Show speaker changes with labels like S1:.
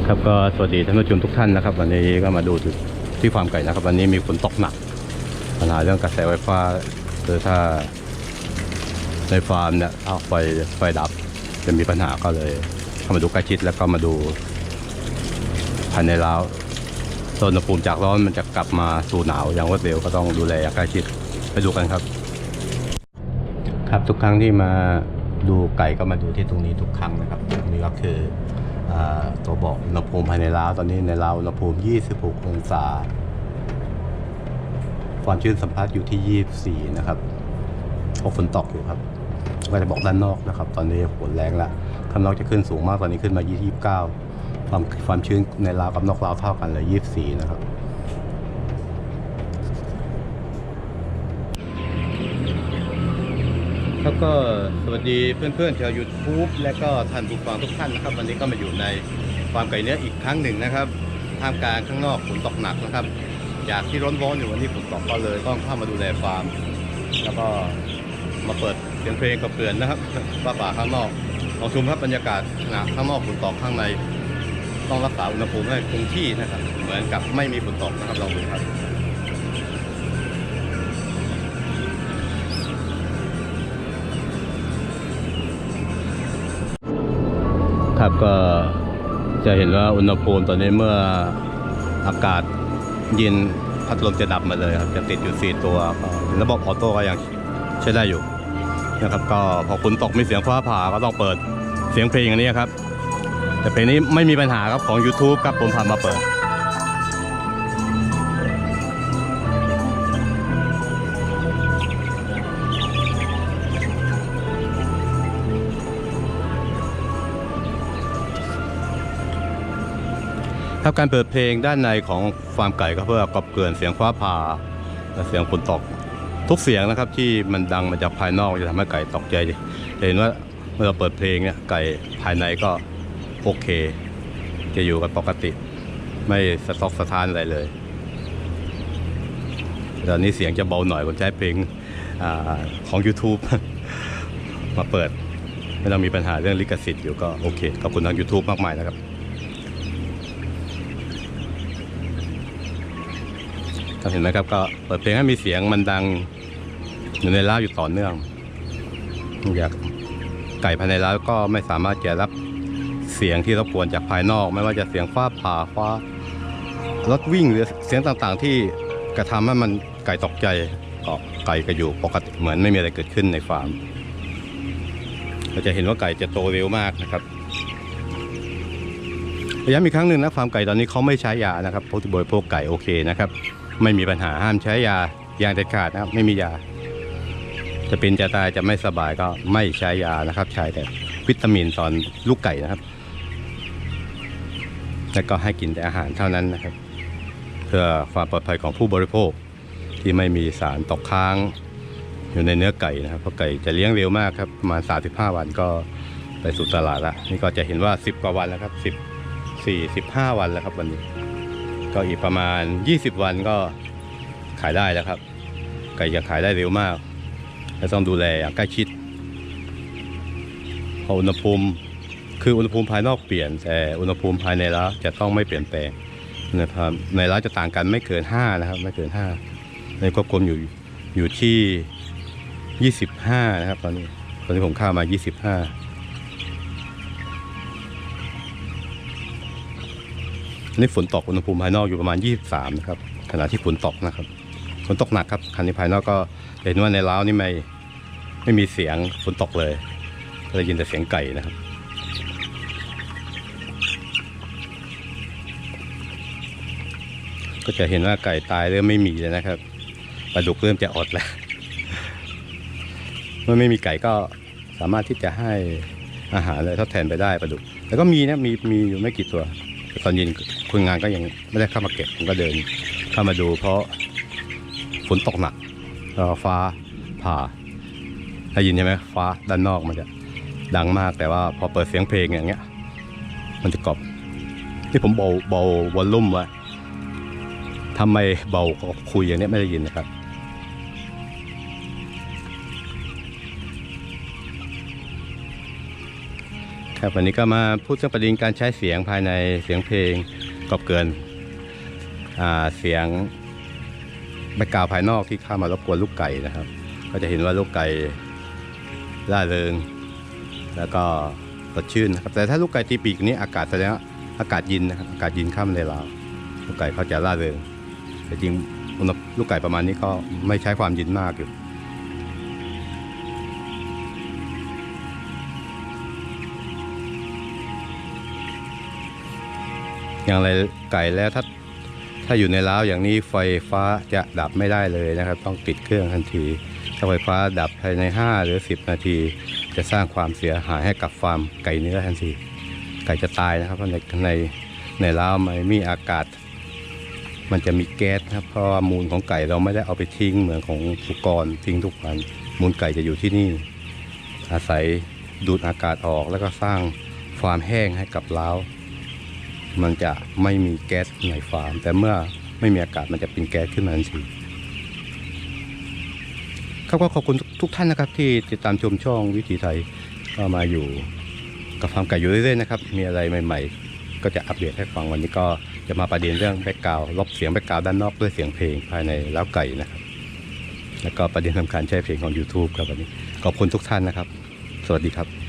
S1: ครับก็สวัสดีท่านผู้ชมทุกท่านนะครับวันนี้ก็มาดูที่ฟาร์มไก่นะครับวันนี้มีฝนตกหนักปัญหาเรื่องกระแสไฟฟ้าคือถ้าในฟาร์มเนี่ยไฟดับจะมีปัญหาก็เลยเข้ามาดูใกล้ชิดแล้วก็มาดูภายในร้าวอุณหภูมิจากร้อนมันจะกลับมาสู่หนาวอย่างรวดเร็วก็ต้องดูแลอย่างใกล้ชิดไปดูกันครับครับทุกครั้งที่มาดูไก่ก็มาดูที่ตรงนี้ทุกครั้งนะครับนี่ก็คือตัวบอกอุณหภูมิภายในร้าวตอนนี้ในร้าวอุณหภูมิ26องศาความชื้นสัมผัสอยู่ที่24นะครับพอฝนตกอยู่ครับก็จะบอกด้านนอกนะครับตอนนี้ฝนแรงละข้างนอกจะขึ้นสูงมากตอนนี้ขึ้นมา29ความชื้นในร้าวกับนอกร้าวเท่ากันเลย24นะครับแล้วก็สวัสดีเพื่อนๆชาว YouTube และก็ท่านผู้ฟังทุกท่านนะครับวันนี้ก็มาอยู่ในฟาร์มไก่เนื้ออีกครั้งหนึ่งนะครับท่ามกลางข้างนอกฝนตกหนักนะครับจากที่ร้อนๆอยู่วันนี้ฝนตกก็เลยต้องเข้ามาดูแลฟาร์มแล้วก็มาเปิดเสียงเพลงกับเกลื่อนนะครับว่าป่าข้างนอกลองชมครับบรรยากาศข้างนอกฝนตกข้างในต้องรักษาอุณหภูมิให้คงที่นะครับเหมือนกับไม่มีฝนตกนะครับลองดูครับครับก็จะเห็นว่าอุณหภูมิตอนนี้เมื่ออากาศเย็นพัดลมจะดับมาเลยครับจะติดอยู่4ตัวระบบออโต้ก็ยังใช้ได้อยู่นะครับก็พอฝนตกมีเสียงฟ้าผ่าก็ต้องเปิดเสียงเพลงอย่างนี้ครับแต่เพลงนี้ไม่มีปัญหาครับของ YouTube ครับผมพามาเปิดครับการเปิดเพลงด้านในของฟาร์มไก่ก็เพื่อกลบเกลื่อนเสียงฟ้าผ่าและเสียงฝนตกทุกเสียงนะครับที่มันดังมาจากภายนอกจะทำให้ไก่ตกใจจะเห็นว่าเมื่อเราเปิดเพลงเนี่ยไก่ภายในก็โอเคจะอยู่กันปกติไม่สะทกสะท้านอะไรเลยตอนนี้เสียงจะเบาหน่อยผมใช้เพลงของ YouTube มาเปิดไม่ต้องมีปัญหาเรื่องลิขสิทธิ์อยู่ก็โอเคขอบคุณทาง YouTube มากมายนะครับเห็นไหมครับก็เปิดเพลงให้มีเสียงมันดังอยู่ในร้าวอยู่ต่อเนื่องอยากไก่ภายในร้าวก็ไม่สามารถจะรับเสียงที่รบกวนจากภายนอกไม่ว่าจะเสียงฟ้าผ่ารถวิ่งหรือเสียงต่างๆที่กระทำให้มันไก่ตกใจก็ไก่ก็อยู่ปกติเหมือนไม่มีอะไรเกิดขึ้นในฟาร์มเราจะเห็นว่าไก่จะโตเร็วมากนะครับย้ำอีกครั้งหนึ่งนะฟาร์มไก่ตอนนี้เขาไม่ใช้ยานะครับผู้บริโภคไก่โอเคนะครับไม่มีปัญหาห้ามใช้ยาอย่างเด็ดขาดนะครับไม่มียาจะเป็นจะตายจะไม่สบายก็ไม่ใช้ยานะครับใช้แต่วิตามินตอนลูกไก่นะครับแล้วก็ให้กินแต่อาหารเท่านั้นนะครับเพื่อความปลอดภัยของผู้บริโภคที่ไม่มีสารตกค้างอยู่ในเนื้อไก่นะครับเพราะไก่จะเลี้ยงเร็วมากครับประมาณ35วันก็ไปสู่ตลาดละนี่ก็จะเห็นว่า10กว่าวันแล้วครับ15วันแล้วครับวันนี้ก็อีกประมาณ20วันก็ขายได้แล้วครับไก่จะขายได้เร็วมากและต้องดูแลอย่างใกล้ชิดเพราะอุณหภูมิคืออุณหภูมิภายนอกเปลี่ยนแต่อุณหภูมิภายในร้าวจะต้องไม่เปลี่ยนแปลงนะครับในร้าวจะต่างกันไม่เกิน5นะครับไม่เกิน5ในควบคุมอยู่ที่25นะครับตอนนี้ผมเข้ามา25นี่ฝนตกอุณหภูมิภายนอกอยู่ประมาณ23นะครับขณะที่ฝนตกนะครับฝนตกหนักครับคันนี้ภายนอกก็เห็นว่าในร้าวนี่ไม่มีเสียงฝนตกเลยได้ยินแต่เสียงไก่นะครับก็จะเห็นว่าไก่ตายเริ่มไม่มีเลยนะครับปลาดุกเริ่มจะอดแล้วเมื่อไม่มีไก่ก็สามารถที่จะให้อาหารเลยทดแทนไปได้ปลาดุกแล้วก็มีนะมีอยู่ไม่กี่ตัวตอนเย็นคนงานก็ยังไม่ได้เข้ามาเก็บผมก็เดินเข้ามาดูเพราะฝนตกหนักแล้วฟ้าผ่าได้ยินใช่ไหมฟ้าด้านนอกมันจะดังมากแต่ว่าพอเปิดเสียงเพลงอย่างเงี้ยมันจะกรอบที่ผมเบาวอลลุ่มไว้ทำไมเบาคุยอย่างนี้ไม่ได้ยินนะครับ ครับวันนี้ก็มาพูดเรื่องประเด็นการใช้เสียงภายในเสียงเพลงกอบเกินเสียงแบ็คกราวด์ภายนอกที่เข้ามารบกวนลูกไก่นะครับก็จะเห็นว่าลูกไก่ร่าเริงแล้วก็สดชื่นนะครับแต่ถ้าลูกไก่ตีปีกนี้อากาศแสดงว่าอากาศเย็นนะครับอากาศเย็นข้ามในลาวลูกไก่เขาจะร่าเริงแต่จริงลูกไก่ประมาณนี้ก็ไม่ใช้ความเย็นมากอยู่อย่างไรไก่แล้วถ้าอยู่ในล้าวอย่างนี้ไฟฟ้าจะดับไม่ได้เลยนะครับต้องปิดเครื่องทันทีถ้าไฟฟ้าดับภายใน5 หรือ 10 นาทีจะสร้างความเสียหายให้กับฟาร์มไก่เนื้อทันทีไก่จะตายนะครับเพราะในล้าวมันมีอากาศมันจะมีแก๊สครับเพราะว่ามูลของไก่เราไม่ได้เอาไปทิ้งเหมือนของสุกรทิ้งทุกวันมูลไก่จะอยู่ที่นี่อาศัยดูดอากาศออกแล้วก็สร้างความแห้งให้กับล้าวมันจะไม่มีแก๊สในฟาร์มแต่เมื่อไม่มีอากาศมันจะเป็นแก๊สขึ้นมาทันทีครับก็ขอบคุณทุกท่านนะครับที่ติดตามชมช่องวิถีไทยก็มาอยู่กับฟาร์มไก่อยู่เรื่อยๆนะครับมีอะไรใหม่ๆก็จะอัปเดตให้ฟังวันนี้ก็จะมาประเด็นเรื่องแบ็คกราวด์ลบเสียงแบ็คกราวด์ด้านนอกด้วยเสียงเพลงภายในเล้าไก่นะครับแล้วก็ประเด็นสำคัญใช้เพลงของ YouTube ครับวันนี้ขอบคุณทุกท่านนะครับสวัสดีครับ